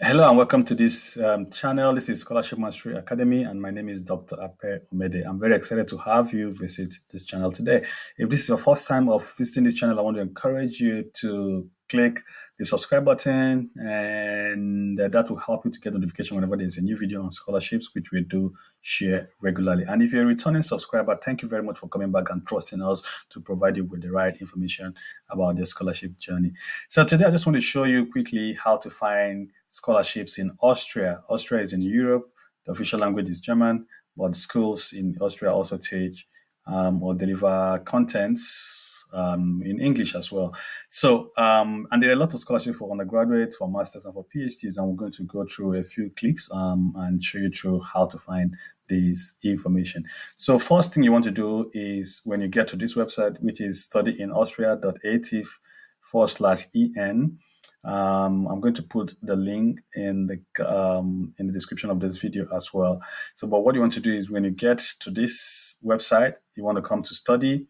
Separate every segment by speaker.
Speaker 1: Hello and welcome to this channel. This is Scholarship Mastery Academy, and my name is Dr. Ape Omede. I'm very excited to have you visit this channel today. If this is your first time of visiting this channel, I want to encourage you to click the subscribe button, and that will help you to get notification whenever there's a new video on scholarships, which we do share regularly. And if you're a returning subscriber, thank you very much for coming back and trusting us to provide you with the right information about the scholarship journey. So today I just want to show you quickly how to find scholarships in Austria. Austria is in Europe. The official language is German, but schools in Austria also teach or deliver contents in English as well. So, and there are a lot of scholarships for undergraduates, for masters, and for PhDs, and we're going to go through a few clicks and show you through how to find this information. So first thing you want to do is when you get to this website, which is studyinaustria.at/en. I'm going to put the link in the description of this video as well. So, but what you want to do is when you get to this website, you want to come to study.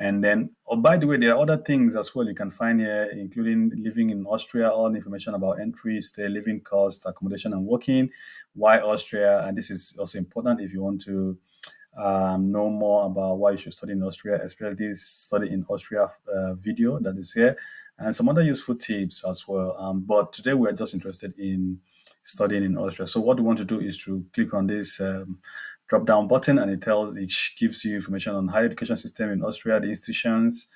Speaker 1: And then, oh, by the way, there are other things as well you can find here, including living in Austria, all the information about entry, stay, living cost, accommodation, and working. Why Austria? And this is also important if you want to know more about why you should study in Austria, especially this study in Austria video that is here, and some other useful tips as well. But today we're just interested in studying in Austria. So what we want to do is to click on this drop down button, and it gives you information on higher education system in Austria, the institutions,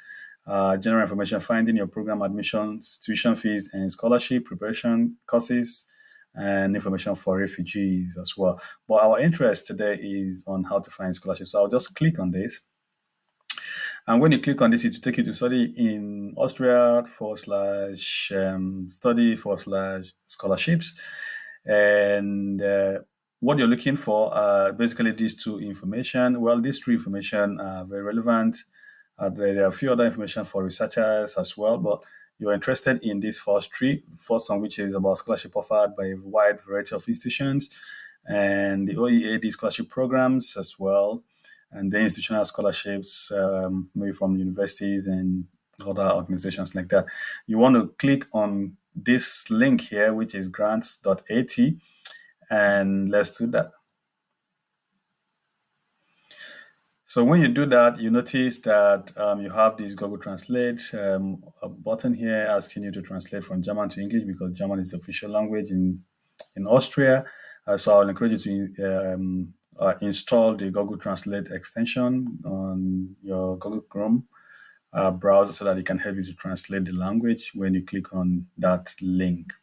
Speaker 1: general information, finding your program admissions, tuition fees, and scholarship preparation courses, and information for refugees as well. But our interest today is on how to find scholarships. So I'll just click on this. And when you click on this, it will take you to study in Austria /study/scholarships. And what you're looking for are basically these two information. Well, these three information are very relevant. There are a few other information for researchers as well, but you're interested in these first three. First one, which is about scholarship offered by a wide variety of institutions, and the OEAD scholarship programs as well, and the institutional scholarships, maybe from universities and other organizations like that. You want to click on this link here, which is grants.at, and let's do that. So when you do that, you notice that you have this Google Translate a button here asking you to translate from German to English, because German is the official language in Austria. So I'll encourage you to install the Google Translate extension on your Google Chrome browser so that it can help you to translate the language when you click on that link.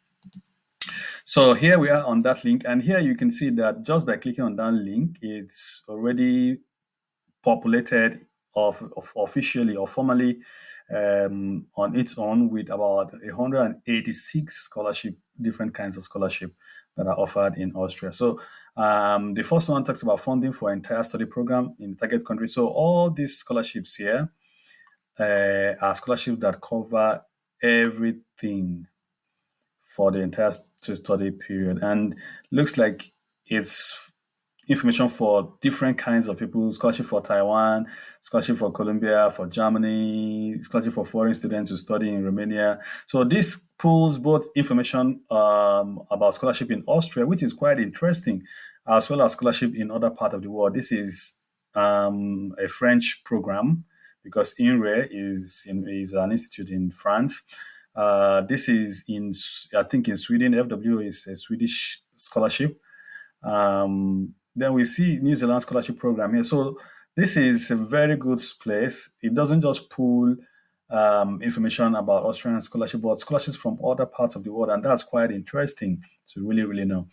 Speaker 1: So here we are on that link, and here you can see that just by clicking on that link, it's already populated officially or formally on its own with about 186 different kinds of scholarship that are offered in Austria. So the first one talks about funding for entire study program in target country. So all these scholarships here are scholarships that cover everything for the entire study period, and looks like it's information for different kinds of people: scholarship for Taiwan, scholarship for Colombia, for Germany, scholarship for foreign students who study in Romania. So this pulls both information about scholarship in Austria, which is quite interesting, as well as scholarship in other parts of the world. This is a French program, because INRE is an institute in France. This is I think in Sweden. FW is a Swedish scholarship. Then we see New Zealand scholarship program here. So this is a very good place. It doesn't just pull information about Austrian scholarship, but scholarships from other parts of the world, and that's quite interesting to really know.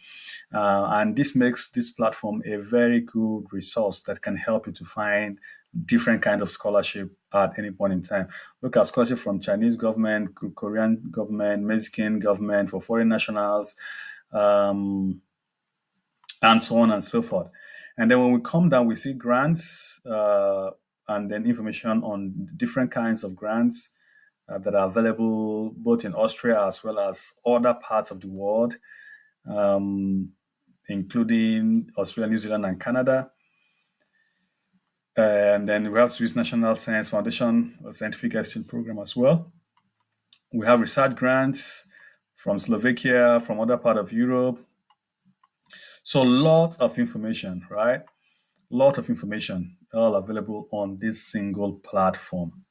Speaker 1: And this makes this platform a very good resource that can help you to find different kind of scholarship at any point in time. Look at scholarship from Chinese government, Korean government, Mexican government, for foreign nationals, and so on and so forth. And then when we come down, we see grants and then information on different kinds of grants that are available both in Austria as well as other parts of the world, including Australia, New Zealand, and Canada. And then we have Swiss National Science Foundation, a scientific exchange program as well. We have research grants from Slovakia, from other part of Europe. So lot of information, right? Lot of information all available on this single platform.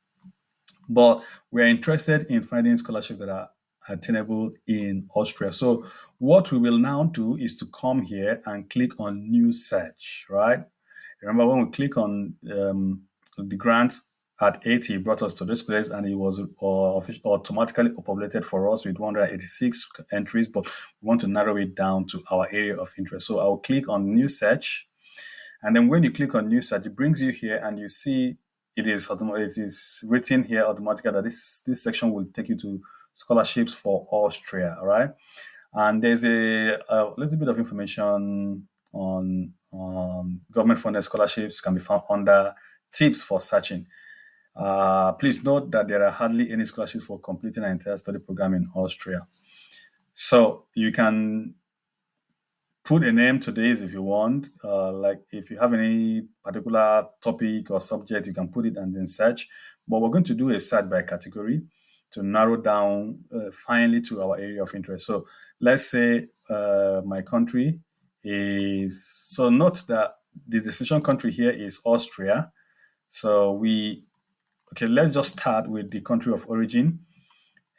Speaker 1: But we're interested in finding scholarships that are attainable in Austria. So what we will now do is to come here and click on new search, right? Remember when we click on the grant at 80, it brought us to this place and it was automatically populated for us with 186 entries, but we want to narrow it down to our area of interest. So I'll click on new search. And then when you click on new search, it brings you here and you see it is written here automatically that this section will take you to scholarships for Austria, all right? And there's a little bit of information on government funded scholarships can be found under tips for searching. Please note that there are hardly any scholarships for completing an entire study program in Austria. So you can put a name to this if you want. Like if you have any particular topic or subject, you can put it and then search. But we're going to do a search by category to narrow down finally to our area of interest. So let's say my country is, so note that the destination country here is Austria. So let's just start with the country of origin.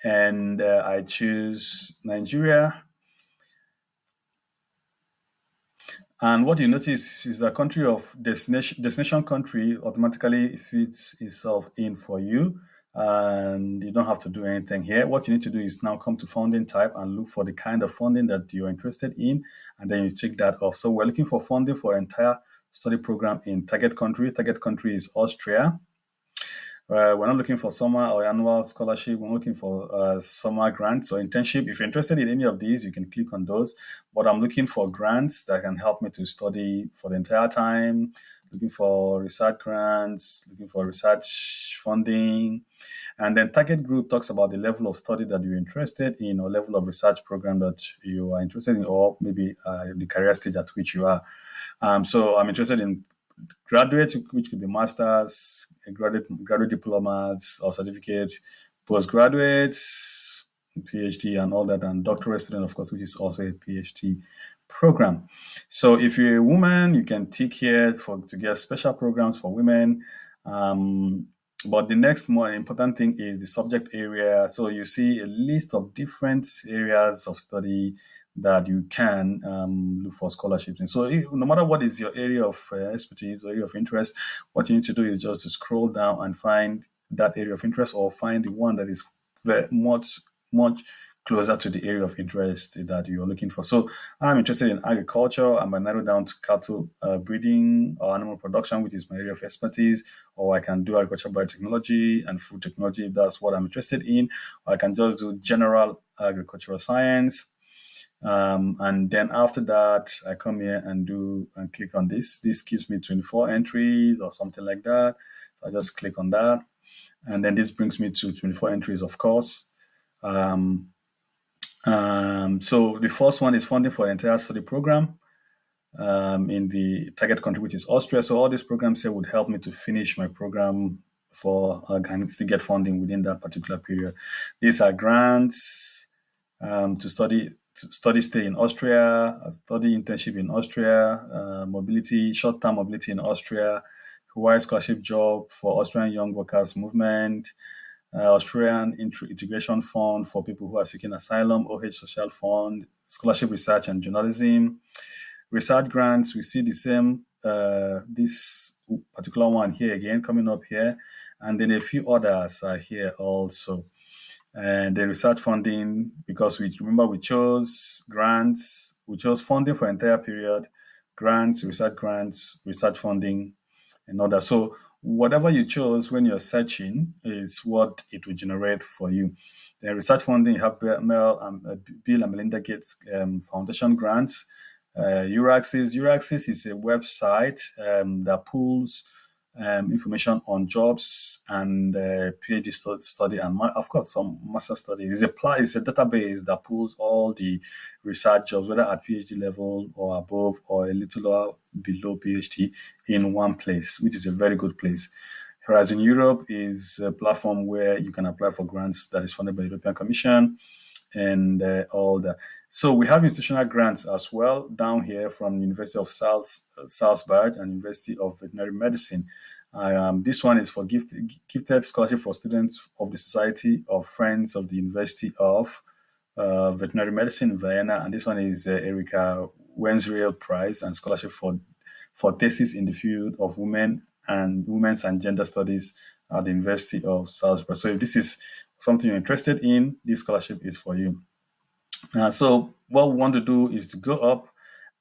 Speaker 1: And I choose Nigeria. And what you notice is the country of destination country automatically fits itself in for you. And you don't have to do anything here. What you need to do is now come to funding type and look for the kind of funding that you're interested in. And then you tick that off. So we're looking for funding for entire study program in target country. Target country is Austria. We're not looking for summer or annual scholarship. We're looking for summer grants or internship. If you're interested in any of these, you can click on those. But I'm looking for grants that can help me to study for the entire time, looking for research grants, looking for research funding. And then target group talks about the level of study that you're interested in or level of research program that you are interested in, or maybe the career stage at which you are. So I'm interested in graduate, which could be masters, graduate diplomas or certificate, postgraduates, PhD, and all that, and doctorate student, of course, which is also a PhD program. So if you're a woman, you can tick here to get special programs for women. But the next more important thing is the subject area. So you see a list of different areas of study that you can look for scholarships in. So no matter what is your area of expertise or area of interest, what you need to do is just to scroll down and find that area of interest or find the one that is very much closer to the area of interest that you're looking for. So I'm interested in agriculture. I might narrow down to cattle breeding or animal production, which is my area of expertise, or I can do agriculture biotechnology and food technology if that's what I'm interested in, or I can just do general agricultural science. And then after that, I come here and click on this. This gives me 24 entries or something like that. So I just click on that. And then this brings me to 24 entries, of course. So the first one is funding for the entire study program in the target country, which is Austria. So all these programs here would help me to finish my program for and to get funding within that particular period. These are grants to study stay in Austria, study internship in Austria, mobility, short-term mobility in Austria, Hawaii scholarship job for Austrian Young Workers Movement, Australian Integration Fund for people who are seeking asylum, OH Social Fund, Scholarship Research and Journalism. Research grants, we see the same, this particular one here again, coming up here. And then a few others are here also. And the research funding, because we chose grants, we chose funding for entire period, grants, research funding, and all that. So whatever you chose when you're searching is what it will generate for you. The research funding, you have Bill and Melinda Gates Foundation grants. Euraxis is a website that pulls information on jobs and PhD study and of course some master studies. It's a database that pulls all the research jobs, whether at PhD level or above or a little below PhD, in one place, which is a very good place. Horizon Europe is a platform where you can apply for grants that is funded by the European Commission. and all that. So we have institutional grants as well down here from University of Salzburg and University of Veterinary Medicine. This one is for gifted scholarship for students of the Society of Friends of the University of Veterinary Medicine in Vienna, and this one is Erika Wenzriel Prize and scholarship for thesis in the field of women's and gender studies at the University of Salzburg. So if this is something you're interested in, this scholarship is for you. So what we want to do is to go up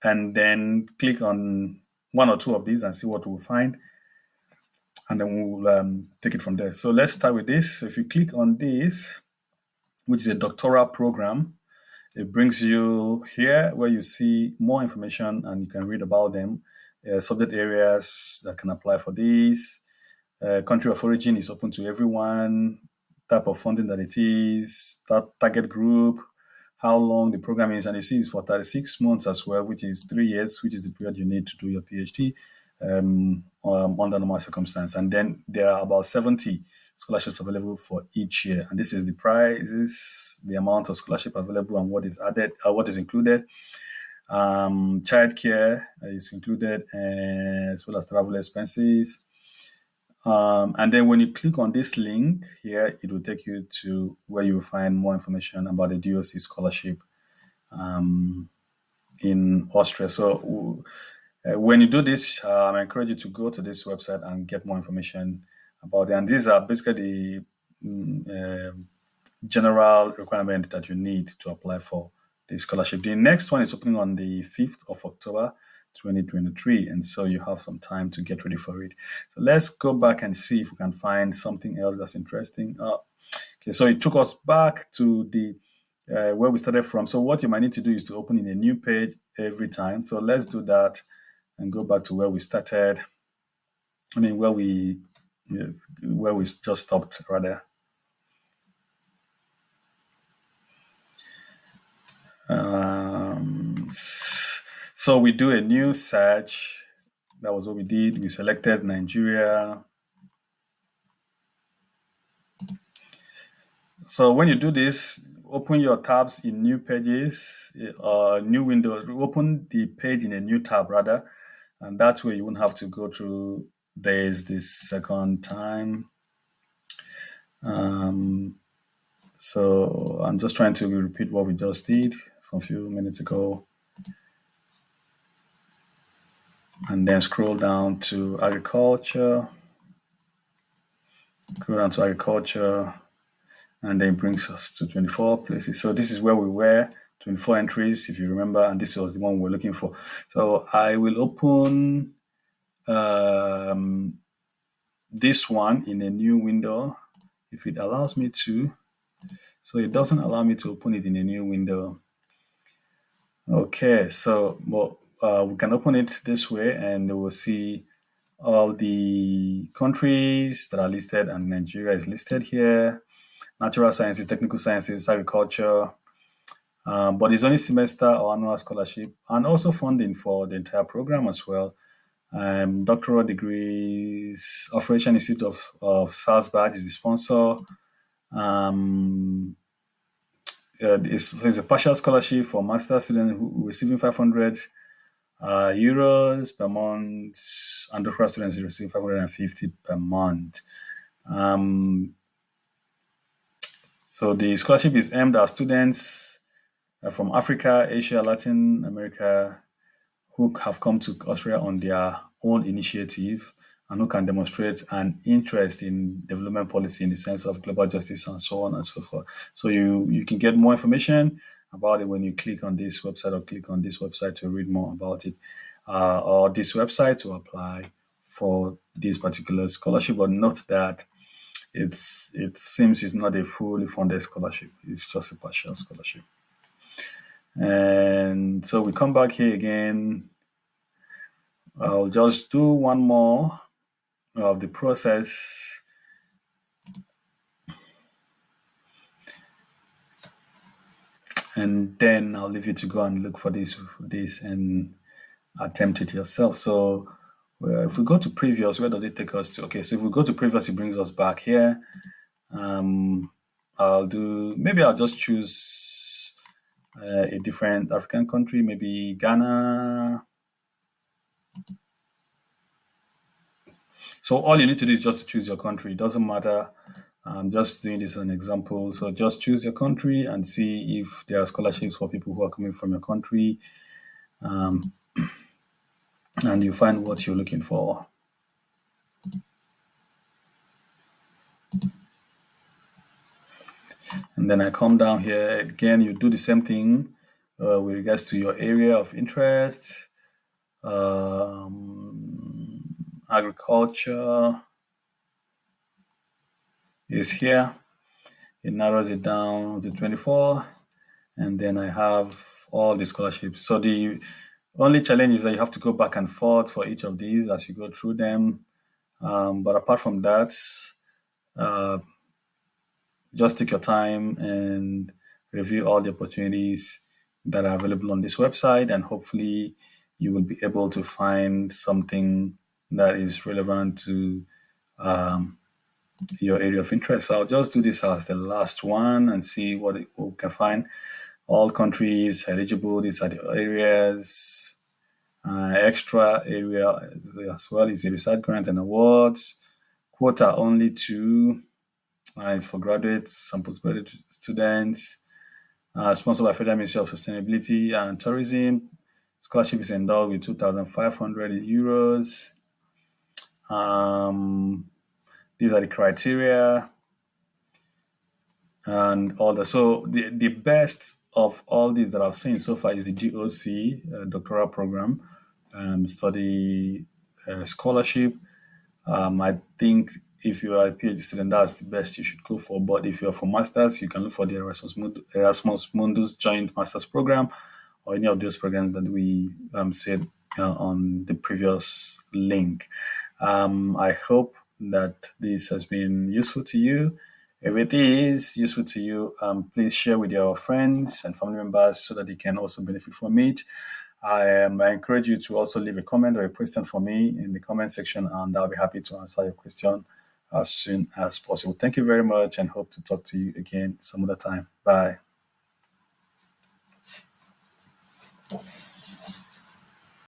Speaker 1: and then click on one or two of these and see what we'll find. And then we'll take it from there. So let's start with this. So if you click on this, which is a doctoral program, it brings you here where you see more information and you can read about them, subject areas that can apply for these. Country of origin is open to everyone, type of funding that it is, target group, how long the program is, and you see it's for 36 months as well, which is 3 years, which is the period you need to do your PhD under normal circumstance. And then there are about 70 scholarships available for each year. And this is the prizes, the amount of scholarship available, and what is added, what is included. Childcare is included, as well as travel expenses. And then when you click on this link here, it will take you to where you will find more information about the DOC scholarship in Austria. So when you do this, I encourage you to go to this website and get more information about it. And these are basically the general requirement that you need to apply for the scholarship. The next one is opening on the 5th of October, 2023. And so you have some time to get ready for it. So let's go back and see if we can find something else that's interesting. Okay, so it took us back to the where we started from. So what you might need to do is to open in a new page every time. So let's do that and go back to where we started. I mean, where we just stopped, rather. So we do a new search. That was what we did. We selected Nigeria. So when you do this, open your tabs in new pages, new window. Open the page in a new tab, rather. And that way you won't have to go through this second time. So I'm just trying to repeat what we just did some few minutes ago. And then scroll down to agriculture. Go down to agriculture. And then it brings us to 24 places. So this is where we were, 24 entries, if you remember. And this was the one we were looking for. So I will open this one in a new window, if it allows me to. So it doesn't allow me to open it in a new window. Okay, so we can open it this way and we'll see all the countries that are listed, and Nigeria is listed here. Natural sciences, technical sciences, agriculture, but it's only semester or annual scholarship, and also funding for the entire program as well. Doctoral degrees, Austrian Institute of Salzburg is the sponsor. It's a partial scholarship for master students receiving 500 euros per month, and doctoral students receive 550 per month. So the scholarship is aimed at students from Africa, Asia, Latin America, who have come to Austria on their own initiative and who can demonstrate an interest in development policy in the sense of global justice and so on and so forth. So you can get more information about it when you click on this website or click on this website to read more about it, or this website to apply for this particular scholarship. But note that it seems it's not a fully funded scholarship. It's just a partial scholarship. And so we come back here again. I'll just do one more of the process. And then I'll leave you to go and look for this and attempt it yourself. So if we go to previous, where does it take us to? Okay, so if we go to previous, it brings us back here. I'll just choose a different African country, maybe Ghana. So all you need to do is just to choose your country. It doesn't matter. I'm just doing this as an example. So just choose your country and see if there are scholarships for people who are coming from your country, and you find what you're looking for. And then I come down here again. You do the same thing with regards to your area of interest, agriculture is here. It narrows it down to 24, and then I have all the scholarships. So the only challenge is that you have to go back and forth for each of these as you go through them. But apart from that, uh, just take your time and review all the opportunities that are available on this website, and hopefully you will be able to find something that is relevant to your area of interest. So I'll just do this as the last one and see what we can find. All countries eligible, these are the areas. Extra area as well is the research grant and awards. Quota only two. It's for graduates and postgraduate students. Sponsored by Federal Ministry of Sustainability and Tourism. Scholarship is endowed with 2,500 euros. These are the criteria and all that. So the best of all these that I've seen so far is the DOC doctoral program, study scholarship. I think if you are a PhD student, that's the best you should go for. But if you're for masters, you can look for the Erasmus Mundus Joint Masters Program or any of those programs that we said on the previous link. I hope that this has been useful to you. If it is useful to you, please share with your friends and family members so that they can also benefit from it. I encourage you to also leave a comment or a question for me in the comment section, and I'll be happy to answer your question as soon as possible. Thank you very much, and hope to talk to you again some other time. Bye.